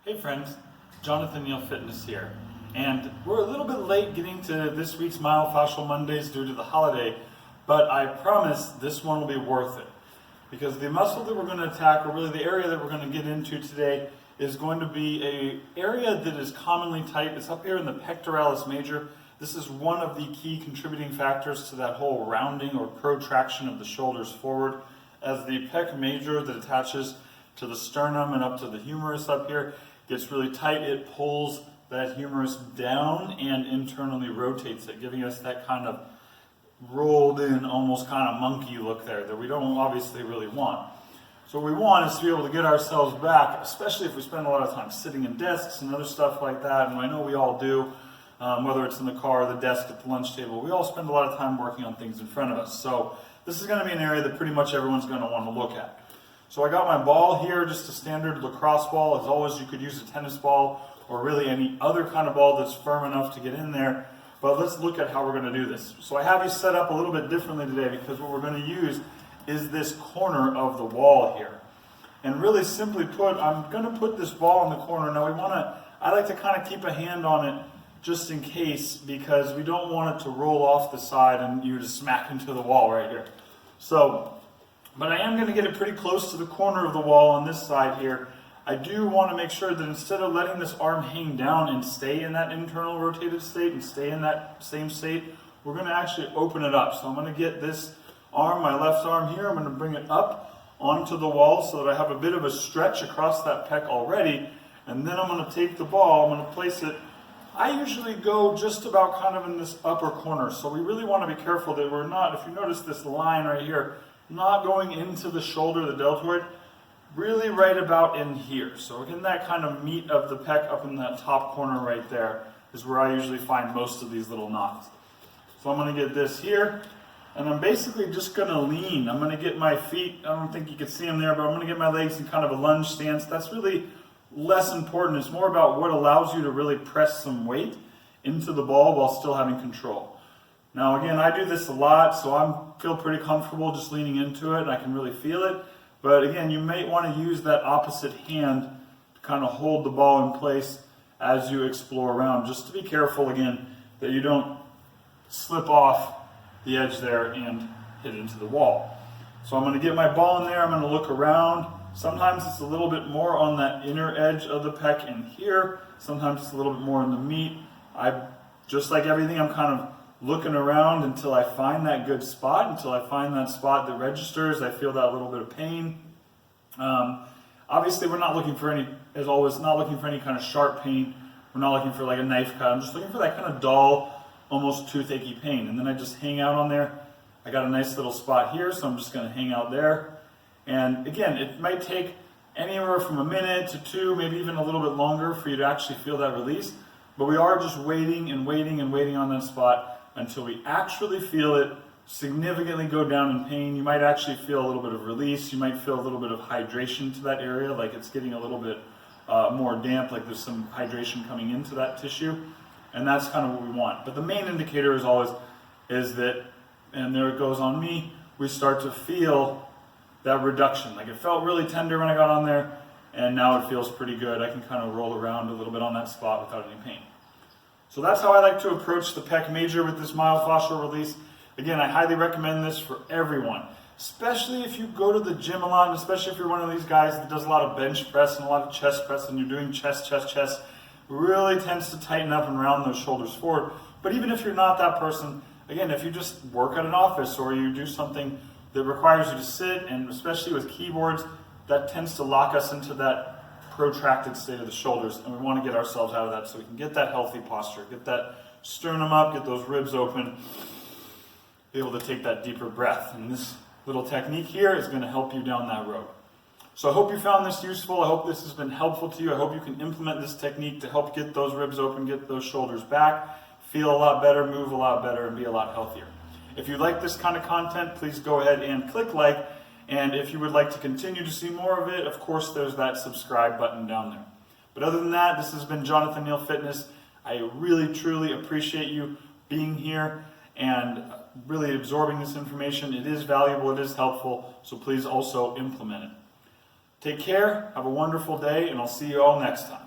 Hey friends, Jonathan Neal Fitness here, and we're a little bit late getting to this week's Myofascial Mondays due to the holiday, but I promise this one will be worth it, because the muscle that we're going to attack, or really the area that we're going to get into today, is going to be an area that is commonly tight. It's up here in the Pectoralis Major. This is one of the key contributing factors to that whole rounding or protraction of the shoulders forward, as the pec major that attaches to the sternum and up to the humerus up here gets really tight. It pulls that humerus down and internally rotates it, giving us that kind of rolled in, almost kind of monkey look there that we don't obviously really want. So what we want is to be able to get ourselves back, especially if we spend a lot of time sitting in desks and other stuff like that, and I know we all do, whether it's in the car, the desk, at the lunch table. We all spend a lot of time working on things in front of us. So this is going to be an area that pretty much everyone's going to want to look at. So I got my ball here, just a standard lacrosse ball. As always, you could use a tennis ball or really any other kind of ball that's firm enough to get in there. But let's look at how we're going to do this. So I have you set up a little bit differently today, because what we're going to use is this corner of the wall here. And really simply put, I'm going to put this ball in the corner. Now I like to kind of keep a hand on it just in case, because we don't want it to roll off the side and you just smack into the wall right here. But I am going to get it pretty close to the corner of the wall on this side here. I do want to make sure that instead of letting this arm hang down and stay in that internal rotated state and stay in that same state, we're going to actually open it up. So I'm going to get this arm, my left arm here, I'm going to bring it up onto the wall so that I have a bit of a stretch across that pec already. And then I'm going to take the ball, I'm going to place it. I usually go just about kind of in this upper corner. So we really want to be careful that we're not, if you notice this line right here, not going into the shoulder, the deltoid, really right about in here. So we're getting that kind of meat of the pec up in that top corner right there is where I usually find most of these little knots. So I'm going to get this here, and I'm basically just going to lean. I'm going to get my feet, I don't think you can see them there, but I'm going to get my legs in kind of a lunge stance. That's really less important. It's more about what allows you to really press some weight into the ball while still having control. Now again, I do this a lot, so I feel pretty comfortable just leaning into it, and I can really feel it. But again, you may want to use that opposite hand to kind of hold the ball in place as you explore around, just to be careful again that you don't slip off the edge there and hit into the wall. So I'm going to get my ball in there, I'm going to look around. Sometimes it's a little bit more on that inner edge of the pec in here, sometimes it's a little bit more in the meat. Just like everything, I'm kind of looking around until I find that good spot, until I find that spot that registers. I feel that little bit of pain. Obviously, we're not looking for any, as always, not looking for any kind of sharp pain. We're not looking for like a knife cut. I'm just looking for that kind of dull, almost toothache pain. And then I just hang out on there. I got a nice little spot here, so I'm just going to hang out there. And again, it might take anywhere from a minute to two, maybe even a little bit longer for you to actually feel that release. But we are just waiting and waiting and waiting on that spot until we actually feel it significantly go down in pain. You might actually feel a little bit of release. You might feel a little bit of hydration to that area, like it's getting a little bit more damp, like there's some hydration coming into that tissue. And that's kind of what we want. But the main indicator is always is that, and there it goes on me, we start to feel that reduction. Like it felt really tender when I got on there, and now it feels pretty good. I can kind of roll around a little bit on that spot without any pain. So that's how I like to approach the pec major with this myofascial release. Again, I highly recommend this for everyone, especially if you go to the gym a lot, and especially if you're one of these guys that does a lot of bench press and a lot of chest press, and you're doing chest, really tends to tighten up and round those shoulders forward. But even if you're not that person, again, if you just work at an office or you do something that requires you to sit, and especially with keyboards, that tends to lock us into that protracted state of the shoulders, and we want to get ourselves out of that so we can get that healthy posture, get that sternum up, get those ribs open, be able to take that deeper breath. And this little technique here is going to help you down that road. So I hope you found this useful. I hope this has been helpful to you. I hope you can implement this technique to help get those ribs open, get those shoulders back, feel a lot better, move a lot better, and be a lot healthier. If you like this kind of content, please go ahead and click like. And if you would like to continue to see more of it, of course, there's that subscribe button down there. But other than that, this has been Jonathan Neal Fitness. I really, truly appreciate you being here and really absorbing this information. It is valuable, it is helpful, so please also implement it. Take care, have a wonderful day, and I'll see you all next time.